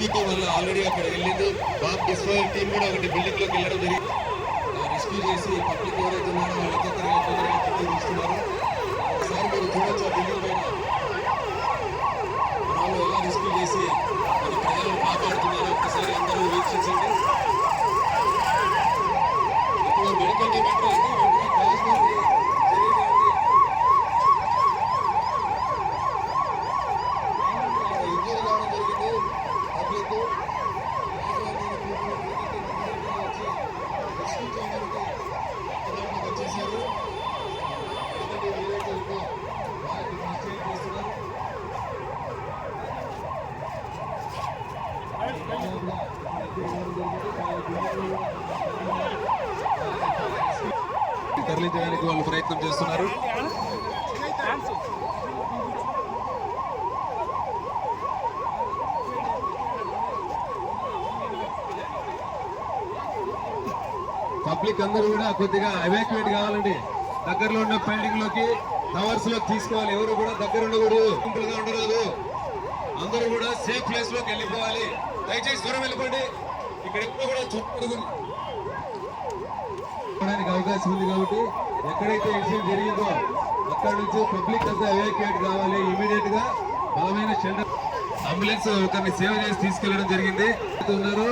Rescue team వల్ల already అక్కడ వెళ్ళింది. బాంబ్ డిస్ట్రాయర్ టీం కూడా ఒకటి బిల్డింగ్ లోకి వెళ్ళడం జరిగింది. రెస్క్యూ చేసి పబ్లిక్ ఎవరైతే ఉన్నారో వాళ్ళు తొందరగా తీసుకున్నారు. ఒకసారి మీరు చూడొచ్చు ఆ బిల్డింగ్ పైన వాళ్ళు ఎలా రెస్క్యూ చేసి మన ప్రజలను కాపాడుతున్నారు. ఒకసారి అందరూ వీక్షించండి. ఇప్పుడు మెడికల్ టీం ఎంటర్ అయింది. వెంటనే క్రాస్ ఇంజరీ కావడం జరిగింది. పబ్లిక్ రెస్క్యూ చేయడానికి వచ్చేసారు. తరలించడానికి వాళ్ళు ప్రయత్నం చేస్తున్నారు. పబ్లిక్ అందరూ కూడా కొద్దిగా ఎవాక్యుయేట్ కావాలండి. దగ్గరలో ఉన్న బిల్డింగ్ లోకి టవర్స్ లోకి తీసుకోవాలి. ఎవరు కూడా దగ్గర ఉండకూడదు, సింపుల్గా ఉండరాదు. అందరూ కూడా సేఫ్ ప్లేస్ లోకి వెళ్ళిపోవాలి. దయచేసి దూరం వెళ్ళిపోండి. ఇక్కడ ఎప్పుడు కూడా చుట్టుకోవడానికి అవకాశం ఉంది కాబట్టి ఎక్కడైతే ఇన్సిడెంట్ జరిగిందో అక్కడ నుంచి పబ్లిక్ అంతా ఎవాక్యుయేట్ కావాలి. ఇమీడియట్ గా బలమైన షెల్టర్ అంబులెన్స్ ఒకరిని సేవ్ చేసి తీసుకెళ్లడం జరిగింది. ఉన్నారు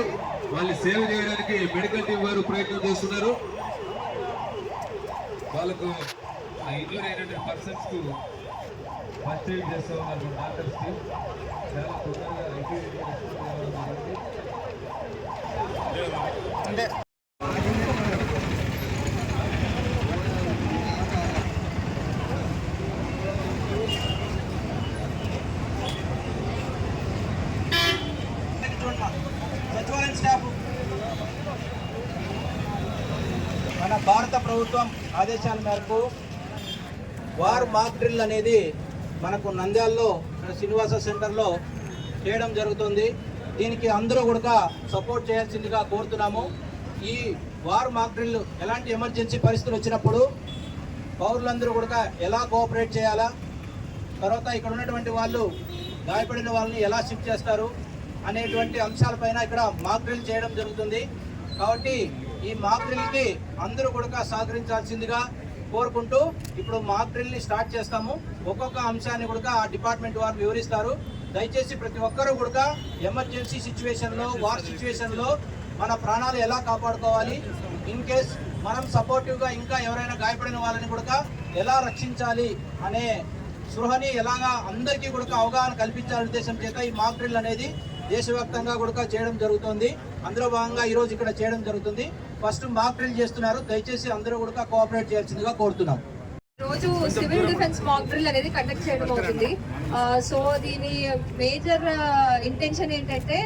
వాళ్ళని సేవ్ చేయడానికి మెడికల్ టీం వారు ప్రయత్నం చేస్తున్నారు. వాళ్ళకు ఇంజూర్ అయినటువంటి పర్సన్స్ కు ఫస్ట్ ఎయిడ్ చేస్తూ ఉన్నారు డాక్టర్స్ కి. చాలా తొందరగా అంటే సచివాలయం స్టాఫ్ మన భారత ప్రభుత్వం ఆదేశాల మేరకు వార్ మాక్ డ్రిల్ అనేది మనకు నంద్యాలలో శ్రీనివాస సెంటర్లో చేయడం జరుగుతుంది. దీనికి అందరూ కూడా సపోర్ట్ చేయాల్సిందిగా కోరుతున్నాము. ఈ వార్ మాక్ డ్రిల్ ఎలాంటి ఎమర్జెన్సీ పరిస్థితులు వచ్చినప్పుడు పౌరులందరూ కూడా ఎలా కోఆపరేట్ చేయాలా, తర్వాత ఇక్కడ ఉన్నటువంటి వాళ్ళు గాయపడిన వాళ్ళని ఎలా షిఫ్ట్ చేస్తారు అనేటువంటి అంశాలపైన ఇక్కడ మాక్ డ్రిల్ చేయడం జరుగుతుంది. కాబట్టి ఈ మాక్ డ్రిల్కి అందరూ కూడా సహకరించాల్సిందిగా కోరుకుంటూ ఇప్పుడు మాక్ డ్రిల్ని స్టార్ట్ చేస్తాము. ఒక్కొక్క అంశాన్ని కూడా ఆ డిపార్ట్మెంట్ వారు వివరిస్తారు. దయచేసి ప్రతి ఒక్కరూ కూడా ఎమర్జెన్సీ సిచ్యువేషన్లో, వార్ సిచ్యువేషన్లో మన ప్రాణాలు ఎలా కాపాడుకోవాలి, ఇన్ కేస్ మనం సపోర్టివ్గా ఇంకా ఎవరైనా గాయపడిన వాళ్ళని కూడా ఎలా రక్షించాలి అనే స్పృహని ఎలాగా అందరికీ కూడా అవగాహన కల్పించాలనే ఉద్దేశం చేత ఈ మాక్ డ్రిల్ అనేది దేశవ్యాప్తంగా కూడా చేయడం జరుగుతుంది. అందులో భాగంగా ఈరోజు ఇక్కడ చేయడం జరుగుతుంది. ఫస్ట్ మాక్ డ్రిల్ చేస్తున్నారు. దయచేసి అందరూ కూడా కోఆపరేట్ చేయాల్సిందిగా కోరుతున్నాం. రోజు సివిల్ డిఫెన్స్ మాక్ డ్రిల్ అనేది కండక్ట్ చేయడం అవుతుంది. సో దీని మేజర్ ఇంటెన్షన్ ఏంటంటే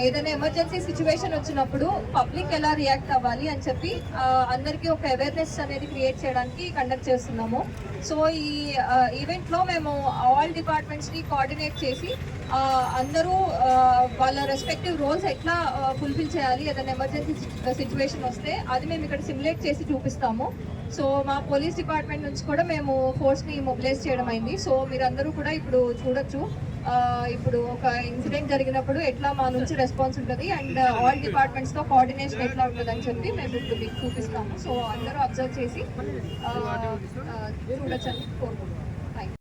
ఏదైనా ఎమర్జెన్సీ సిచ్యువేషన్ వచ్చినప్పుడు పబ్లిక్ ఎలా రియాక్ట్ అవ్వాలి అని చెప్పి అందరికీ ఒక అవేర్నెస్ అనేది క్రియేట్ చేయడానికి కండక్ట్ చేస్తున్నాము. సో ఈ ఈవెంట్లో మేము ఆల్ డిపార్ట్మెంట్స్ని కోఆర్డినేట్ చేసి అందరూ వాళ్ళ రెస్పెక్టివ్ రోల్స్ ఎట్లా ఫుల్ఫిల్ చేయాలి, ఏదైనా ఎమర్జెన్సీ సిచ్యువేషన్ వస్తే అది మేము ఇక్కడ సిమ్యులేట్ చేసి చూపిస్తాము. సో మా పోలీస్ డిపార్ట్మెంట్ నుంచి కూడా మేము ఫోర్స్ని మొబిలైజ్ చేయడం అయింది. సో మీరందరూ కూడా ఇప్పుడు చూడొచ్చు ఇప్పుడు ఒక ఇన్సిడెంట్ జరిగినప్పుడు ఎట్లా మా నుంచి రెస్పాన్స్ ఉంటుంది అండ్ ఆల్ డిపార్ట్మెంట్స్తో కోఆర్డినేషన్ ఎట్లా ఉంటుంది అని చెప్పి మేము ఇప్పుడు మీకు చూపిస్తాము. సో అందరూ అబ్జర్వ్ చేసి చూడొచ్చని కోరుకుంటున్నాం.